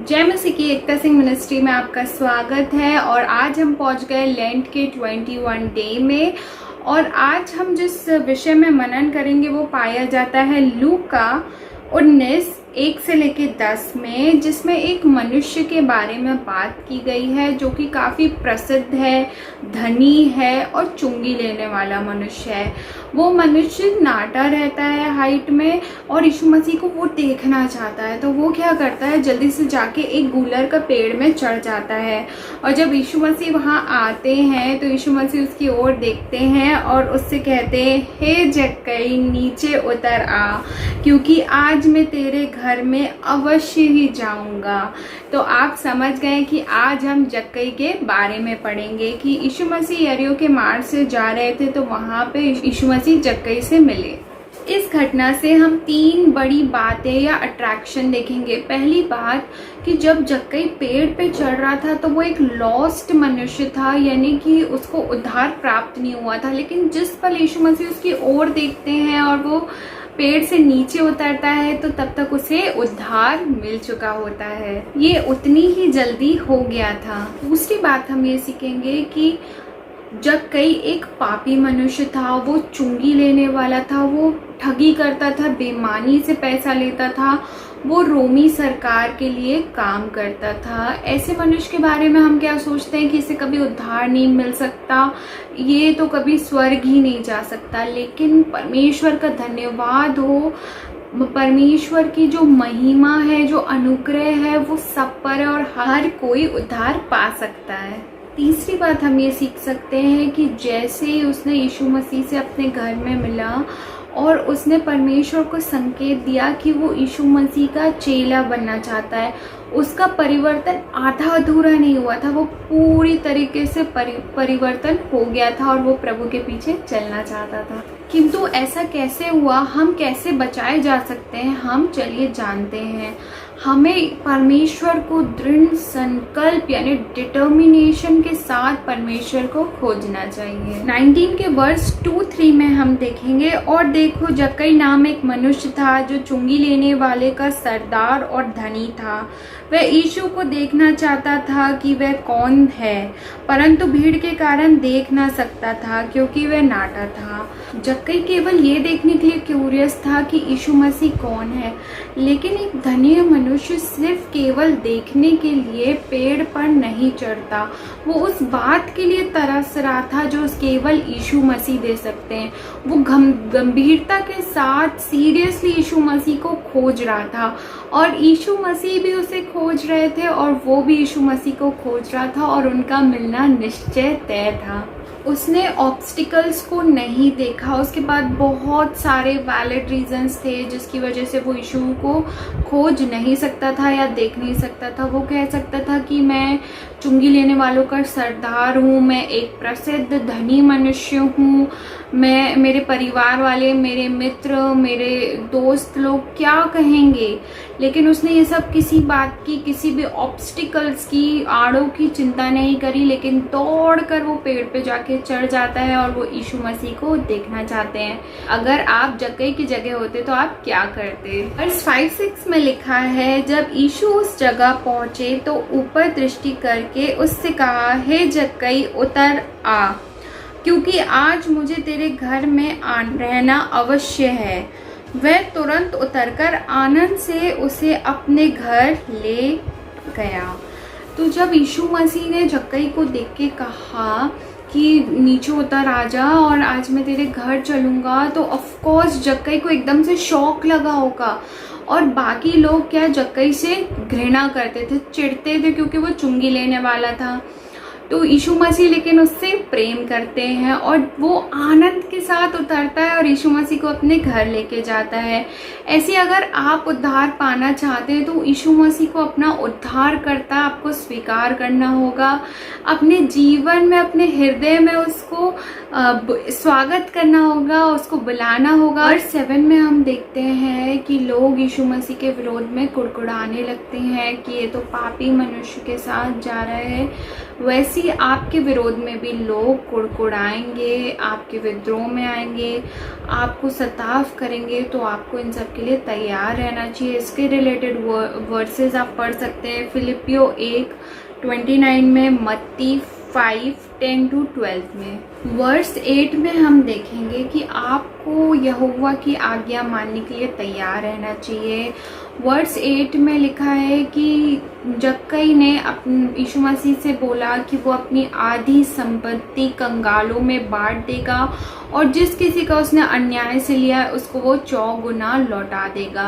जय मसीह की एकता सिंह मिनिस्ट्री में आपका स्वागत है। और आज हम पहुंच गए लेंट के 21 डे में। और आज हम जिस विषय में मनन करेंगे वो पाया जाता है लूका 19:1 से लेके 10 में, जिसमें एक मनुष्य के बारे में बात की गई है जो कि काफ़ी प्रसिद्ध है, धनी है और चुंगी लेने वाला मनुष्य है। वो मनुष्य नाटा रहता है हाइट में और यीशु मसीह को वो देखना चाहता है, तो वो क्या करता है, जल्दी से जाके एक गूलर का पेड़ में चढ़ जाता है। और जब यीशु मसीह वहाँ आते हैं तो यीशु मसीह उसकी ओर देखते हैं और उससे कहते हैं, हे जक्कई नीचे उतर आ, क्योंकि आज मैं तेरे घर में अवश्य ही जाऊंगा। तो आप समझ गए कि आज हम जक्कई के बारे में पढ़ेंगे कि यीशु मसीह यरीहो के मार्ग से जा रहे थे तो वहाँ पे यीशु मसीह जक्कई से मिले। इस घटना से हम 3 बड़ी बातें या अट्रैक्शन देखेंगे। पहली बात कि जब जक्कई पेड़ पे चढ़ रहा था तो वो एक लॉस्ट मनुष्य था, यानी कि उसको उद्धार प्राप्त नहीं हुआ था। लेकिन जिस पल यीशु मसीह उसकी ओर देखते हैं और वो पेड़ से नीचे उतरता है तो तब तक उसे उद्धार मिल चुका होता है। ये उतनी ही जल्दी हो गया था। दूसरी बात हम ये सीखेंगे कि जक्कई एक पापी मनुष्य था, वो चुंगी लेने वाला था, वो ठगी करता था, बेईमानी से पैसा लेता था, वो रोमी सरकार के लिए काम करता था। ऐसे मनुष्य के बारे में हम क्या सोचते हैं कि इसे कभी उद्धार नहीं मिल सकता, ये तो कभी स्वर्ग ही नहीं जा सकता। लेकिन परमेश्वर का धन्यवाद हो, परमेश्वर की जो महिमा है, जो अनुग्रह है, वो सब पर है और हर कोई उद्धार पा सकता है। तीसरी बात हम ये सीख सकते हैं कि जैसे ही उसने यीशु मसीह से अपने घर में मिला और उसने परमेश्वर को संकेत दिया कि वो यीशु मसीह का चेला बनना चाहता है, उसका परिवर्तन आधा अधूरा नहीं हुआ था, वो पूरी तरीके से परिवर्तन हो गया था और वो प्रभु के पीछे चलना चाहता था। किंतु ऐसा कैसे हुआ, हम कैसे बचाए जा सकते हैं, हम चलिए जानते हैं। हमें परमेश्वर को दृढ़ संकल्प यानी डिटर्मिनेशन के साथ परमेश्वर को खोजना चाहिए। 19 के वर्स 2-3 में हम देखेंगे, और देखो जक्कई नाम एक मनुष्य था जो चुंगी लेने वाले का सरदार और धनी था। वह यीशु को देखना चाहता था कि वह कौन है, परंतु भीड़ के कारण देख ना सकता था क्योंकि वह नाटा था। जक्कई केवल ये देखने के लिए क्यूरियस था कि यीशु मसीह कौन है, लेकिन एक धनी मनुष्य सिर्फ केवल देखने के लिए पेड़ पर नहीं चढ़ता, वो उस बात के लिए तरस रहा था जो केवल यीशु मसीह दे सकते हैं। वो गंभीरता के साथ सीरियसली यीशु मसीह को खोज रहा था और यीशु मसीह भी उसे खोज रहे थे और वो भी यीशु मसीह को खोज रहा था और उनका मिलना निश्चय तय था। उसने ऑब्स्टिकल्स को नहीं देखा, उसके बाद बहुत सारे वैलिड रीजंस थे जिसकी वजह से वो यीशु को खोज नहीं सकता था या देख नहीं सकता था। वो कह सकता था कि मैं चुंगी लेने वालों का सरदार हूँ, मैं एक प्रसिद्ध धनी मनुष्य हूँ, मैं, मेरे परिवार वाले, मेरे मित्र, मेरे दोस्त लोग क्या कहेंगे। लेकिन उसने ये सब किसी बात की, किसी भी ऑब्स्टिकल्स की, आड़ों की चिंता नहीं करी, लेकिन दौड़ कर वो पेड़ पे जाके चढ़ जाता है और वो यीशु मसीह को देखना चाहते हैं। अगर आप जक्कई की जगह होते तो आप क्या करते। वर्स 5-6 में लिखा है, जब यीशु उस जगह पहुंचे तो ऊपर दृष्टि करके उससे कहा, हे जक्कई उतर आ, क्योंकि आज मुझे तेरे घर में रहना अवश्य है। वह तुरंत उतरकर आनंद से उसे अपने घर ले गया। तो जब यीशु मसीह ने जक्कई को देख के कहा कि नीचे उतर आ जा और आज मैं तेरे घर चलूँगा, तो ऑफ कोर्स जक्कई को एकदम से शॉक लगा होगा। और बाकी लोग क्या जक्कई से घृणा करते थे, चिढ़ते थे क्योंकि वो चुंगी लेने वाला था। तो यीशु मसीह लेकिन उससे प्रेम करते हैं और वो आनंद के साथ उतरता है और यीशु मसीह को अपने घर लेके जाता है। ऐसे अगर आप उद्धार पाना चाहते हैं तो यीशु मसीह को अपना उद्धारकर्ता आपको स्वीकार करना होगा, अपने जीवन में, अपने हृदय में उसको स्वागत करना होगा, उसको बुलाना होगा। और 7 में हम देखते हैं कि लोग यीशु मसीह के विरोध में कुड़कुड़ाने लगते हैं कि ये तो पापी मनुष्य के साथ जा रहा है। वैसे ऐसी आपके विरोध में भी लोग कुड़कुड़ाएंगे, आपके विद्रोह में आएंगे, आपको सताव करेंगे, तो आपको इन सब के लिए तैयार रहना चाहिए। इसके रिलेटेड वर्सेस आप पढ़ सकते हैं फिलिपियो 1:29 में, मत्ती 5:10-12 में। वर्स 8 में हम देखेंगे कि आपको यहोवा की आज्ञा मानने के लिए तैयार रहना चाहिए। वर्स 8 में लिखा है कि जक्कई ने यीशु मसीह से बोला कि वो अपनी आधी संपत्ति कंगालों में बांट देगा और जिस किसी का उसने अन्याय से लिया है उसको वो 4 गुना लौटा देगा।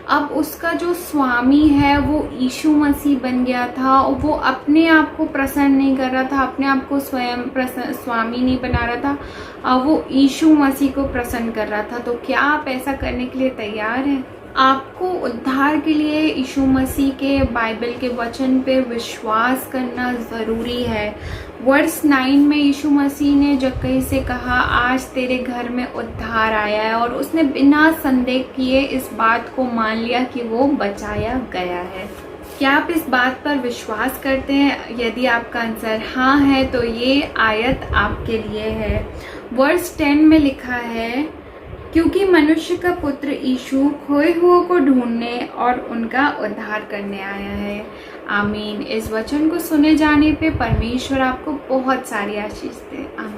अब उसका जो स्वामी है वो यीशु मसीह बन गया था और वो अपने आप को प्रसन्न नहीं कर रहा था, अपने आप को स्वयं स्वामी नहीं बना रहा था, अब वो यीशु मसीह को प्रसन्न कर रहा था। तो क्या आप ऐसा करने के लिए तैयार हैं? आपको उद्धार के लिए यीशु मसीह के बाइबल के वचन पे विश्वास करना ज़रूरी है। वर्स 9 में यीशु मसीह ने जक्कई से कहा, आज तेरे घर में उद्धार आया है, और उसने बिना संदेह किए इस बात को मान लिया कि वो बचाया गया है। क्या आप इस बात पर विश्वास करते हैं? यदि आपका आंसर हाँ है तो ये आयत आपके लिए है। वर्स 10 में लिखा है, क्योंकि मनुष्य का पुत्र यीशु खोए हुओं को ढूंढने और उनका उद्धार करने आया है। आमीन। इस वचन को सुने जाने पे परमेश्वर आपको बहुत सारी आशीष दे। आमीन।